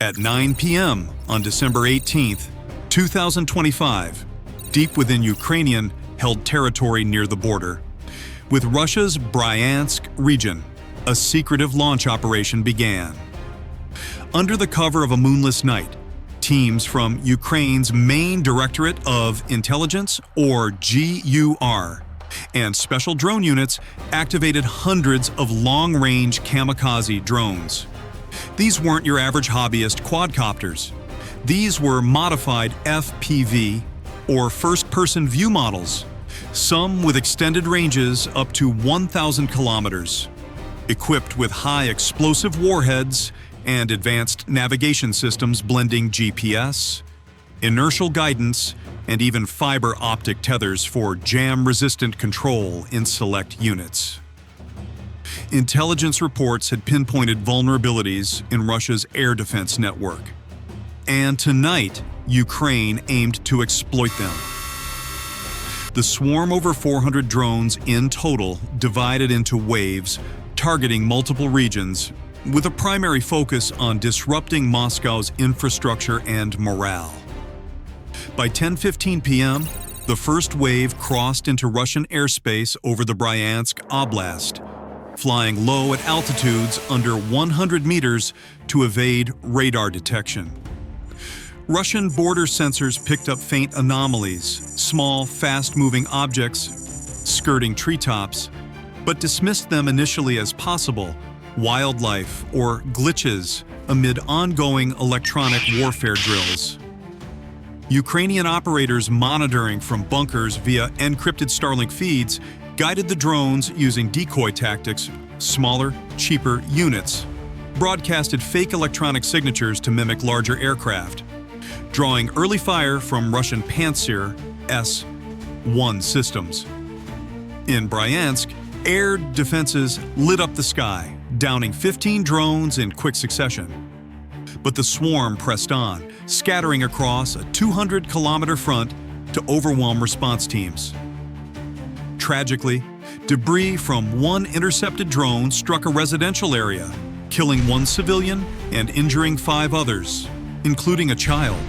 At 9 p.m. on December 18, 2025, deep within Ukrainian-held territory near the border, with Russia's Bryansk region, a secretive launch operation began. Under the cover of a moonless night, teams from Ukraine's main Directorate of Intelligence, or GUR, and special drone units activated hundreds of long-range Kamikaze drones. These weren't your average hobbyist quadcopters. These were modified FPV, or first-person view models, some with extended ranges up to 1,000 kilometers, equipped with high explosive warheads and advanced navigation systems blending GPS, inertial guidance, and even fiber optic tethers for jam-resistant control in select units. Intelligence reports had pinpointed vulnerabilities in Russia's air defense network, and tonight, Ukraine aimed to exploit them. The swarm, over 400 drones in total, divided into waves, targeting multiple regions, with a primary focus on disrupting Moscow's infrastructure and morale. By 10:15 p.m., the first wave crossed into Russian airspace over the Bryansk Oblast, flying low at altitudes under 100 meters to evade radar detection. Russian border sensors picked up faint anomalies, small, fast-moving objects skirting treetops, but dismissed them initially as possible wildlife or glitches amid ongoing electronic warfare drills. Ukrainian operators monitoring from bunkers via encrypted Starlink feeds guided the drones using decoy tactics, smaller, cheaper units, broadcasted fake electronic signatures to mimic larger aircraft, drawing early fire from Russian Pantsir S1s systems. In Bryansk, air defenses lit up the sky, downing 15 drones in quick succession. But the swarm pressed on, scattering across a 200-kilometer front to overwhelm response teams. Tragically, debris from one intercepted drone struck a residential area, killing one civilian and injuring 5 others, including a child.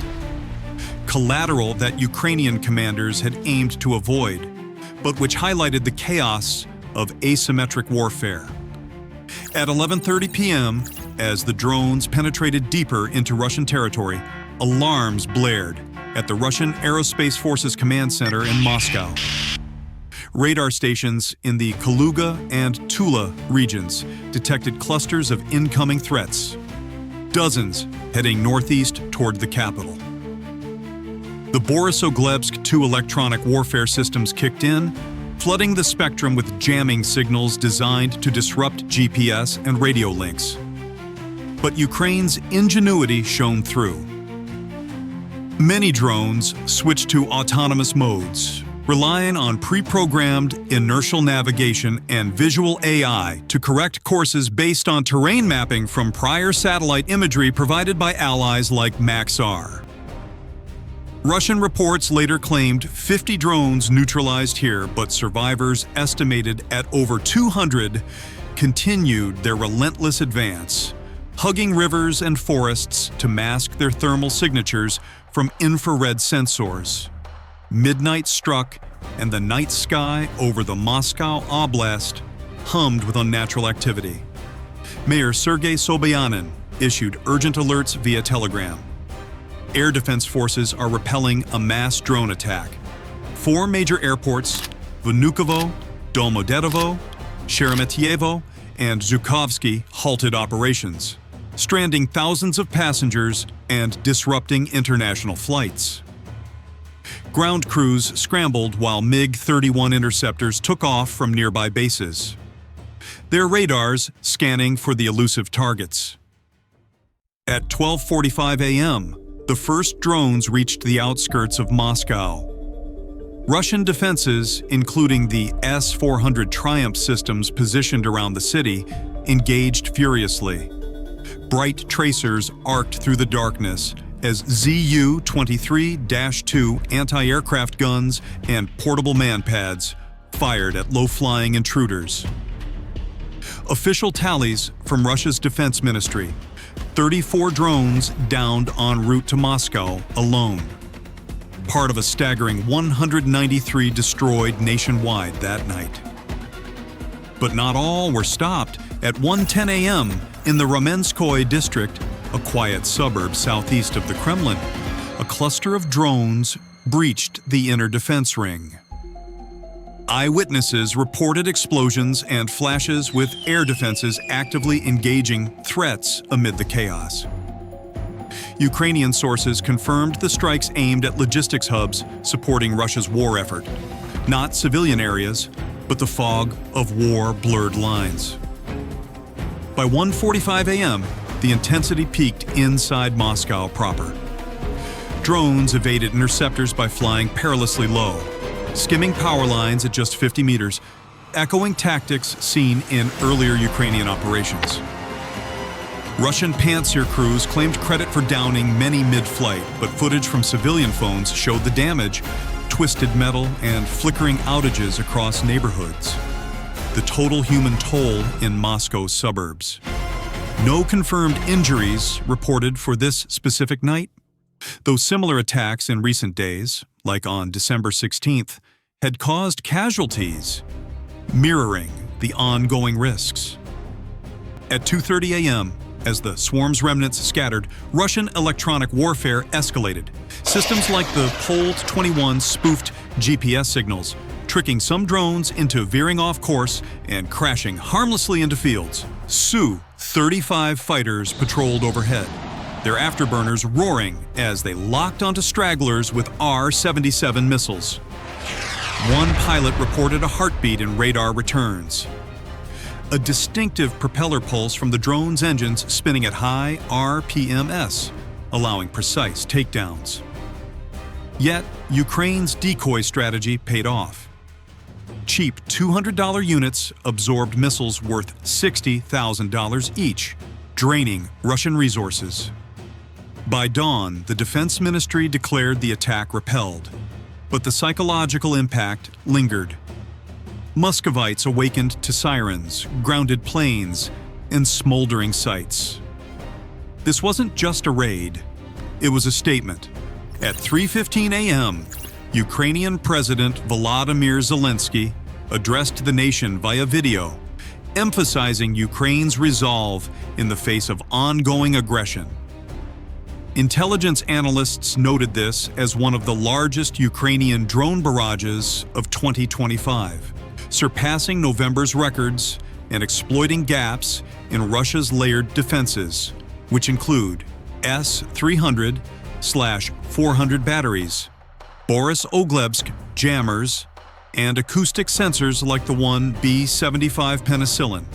Collateral that Ukrainian commanders had aimed to avoid, but which highlighted the chaos of asymmetric warfare. At 11:30 p.m., as the drones penetrated deeper into Russian territory, alarms blared at the Russian Aerospace Forces Command Center in Moscow. Radar stations in the Kaluga and Tula regions detected clusters of incoming threats, dozens heading northeast toward the capital. The Borisogledsk 2 electronic warfare systems kicked in, flooding the spectrum with jamming signals designed to disrupt GPS and radio links. But Ukraine's ingenuity shone through. Many drones switched to autonomous modes, relying on pre-programmed inertial navigation and visual AI to correct courses based on terrain mapping from prior satellite imagery provided by allies like Maxar. Russian reports later claimed 50 drones neutralized here, but survivors estimated at over 200 continued their relentless advance, hugging rivers and forests to mask their thermal signatures from infrared sensors. Midnight struck, and the night sky over the Moscow Oblast hummed with unnatural activity. Mayor Sergei Sobyanin issued urgent alerts via telegram. Air defense forces are repelling a mass drone attack. 4 major airports, Vnukovo, Domodedovo, Sheremetyevo, and Zhukovsky, halted operations, stranding thousands of passengers and disrupting international flights. Ground crews scrambled while MiG-31 interceptors took off from nearby bases, their radars scanning for the elusive targets. At 12:45 a.m., the first drones reached the outskirts of Moscow. Russian defenses, including the S-400 Triumph systems positioned around the city, engaged furiously. Bright tracers arced through the darkness as Zu-23-2 anti-aircraft guns and portable man-pads fired at low-flying intruders. Official tallies from Russia's defense ministry 34 drones downed en route to Moscow alone. Part of a staggering 193 destroyed nationwide that night. But not all were stopped. At 1:10 a.m. in the Ramenskoye district, a quiet suburb southeast of the Kremlin, a cluster of drones breached the inner defense ring. Eyewitnesses reported explosions and flashes with air defenses actively engaging threats amid the chaos. Ukrainian sources confirmed the strikes aimed at logistics hubs supporting Russia's war effort, not civilian areas, but the fog of war blurred lines. By 1:45 a.m., the intensity peaked inside Moscow proper. Drones evaded interceptors by flying perilously low, skimming power lines at just 50 meters, echoing tactics seen in earlier Ukrainian operations. Russian Pantsir crews claimed credit for downing many mid-flight, but footage from civilian phones showed the damage, twisted metal, and flickering outages across neighborhoods. The total human toll in Moscow's suburbs. No confirmed injuries reported for this specific night, though similar attacks in recent days, like on December 16th, had caused casualties, mirroring the ongoing risks. At 2:30 a.m., as the swarm's remnants scattered, Russian electronic warfare escalated. Systems like the Polt-21 spoofed GPS signals, tricking some drones into veering off course and crashing harmlessly into fields. Su-35 fighters patrolled overhead, their afterburners roaring as they locked onto stragglers with R-77 missiles. One pilot reported a heartbeat in radar returns. A distinctive propeller pulse from the drone's engines spinning at high RPMs, allowing precise takedowns. Yet, Ukraine's decoy strategy paid off. Cheap $200 units absorbed missiles worth $60,000 each, draining Russian resources. By dawn, the Defense Ministry declared the attack repelled, but the psychological impact lingered. Muscovites awakened to sirens, grounded planes, and smoldering sites. This wasn't just a raid, it was a statement. At 3:15 a.m., Ukrainian President Volodymyr Zelensky addressed the nation via video, emphasizing Ukraine's resolve in the face of ongoing aggression. Intelligence analysts noted this as one of the largest Ukrainian drone barrages of 2025, surpassing November's records and exploiting gaps in Russia's layered defenses, which include S-300/400 batteries, Boris Oglebsk jammers, and acoustic sensors like the one B-75 penicillin.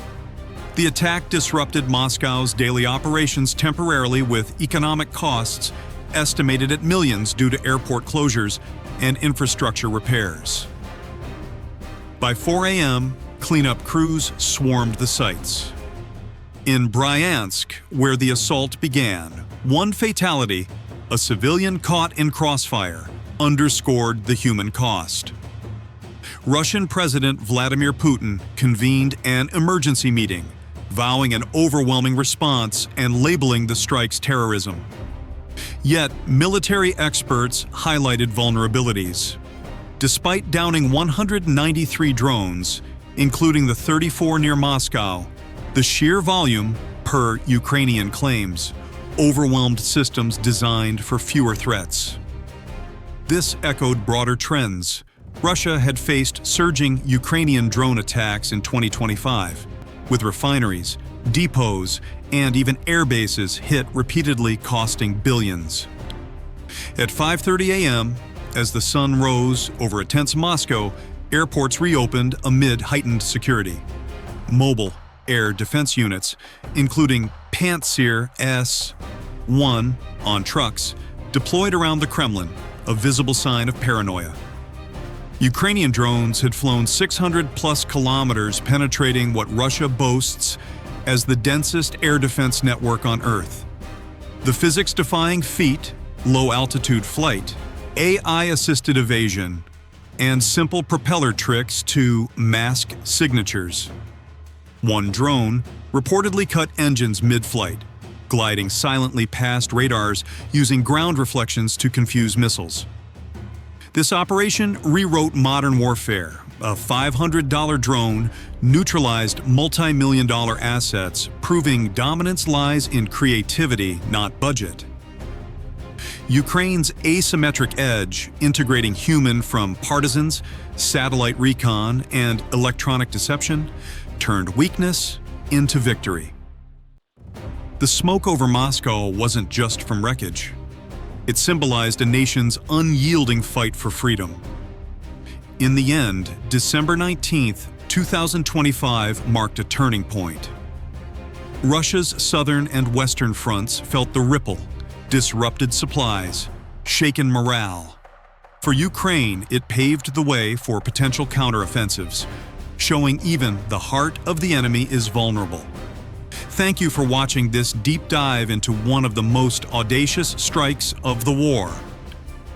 The attack disrupted Moscow's daily operations temporarily, with economic costs estimated at millions due to airport closures and infrastructure repairs. By 4 a.m., cleanup crews swarmed the sites. In Bryansk, where the assault began, one fatality, a civilian caught in crossfire, underscored the human cost. Russian President Vladimir Putin convened an emergency meeting, vowing an overwhelming response and labeling the strikes terrorism. Yet, military experts highlighted vulnerabilities. Despite downing 193 drones, including the 34 near Moscow, the sheer volume, per Ukrainian claims, overwhelmed systems designed for fewer threats. This echoed broader trends. Russia had faced surging Ukrainian drone attacks in 2025, with refineries, depots, and even air bases hit repeatedly, costing billions. At 5:30 a.m., as the sun rose over a tense Moscow, airports reopened amid heightened security. Mobile air defense units, including Pantsir S1s on trucks, deployed around the Kremlin, a visible sign of paranoia. Ukrainian drones had flown 600-plus kilometers, penetrating what Russia boasts as the densest air defense network on Earth. The physics-defying feat, low-altitude flight, AI-assisted evasion, and simple propeller tricks to mask signatures. One drone reportedly cut engines mid-flight, gliding silently past radars using ground reflections to confuse missiles. This operation rewrote modern warfare. A $500 drone neutralized multi-million-dollar assets, proving dominance lies in creativity, not budget. Ukraine's asymmetric edge, integrating human from partisans, satellite recon, and electronic deception, turned weakness into victory. The smoke over Moscow wasn't just from wreckage. It symbolized a nation's unyielding fight for freedom. In the end, December 19, 2025 marked a turning point. Russia's southern and western fronts felt the ripple, disrupted supplies, shaken morale. For Ukraine, it paved the way for potential counteroffensives, showing even the heart of the enemy is vulnerable. Thank you for watching this deep dive into one of the most audacious strikes of the war.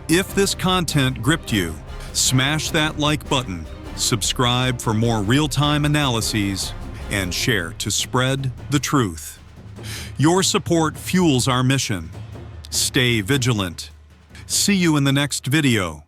If this content gripped you, smash that like button, subscribe for more real-time analyses, and share to spread the truth. Your support fuels our mission. Stay vigilant. See you in the next video.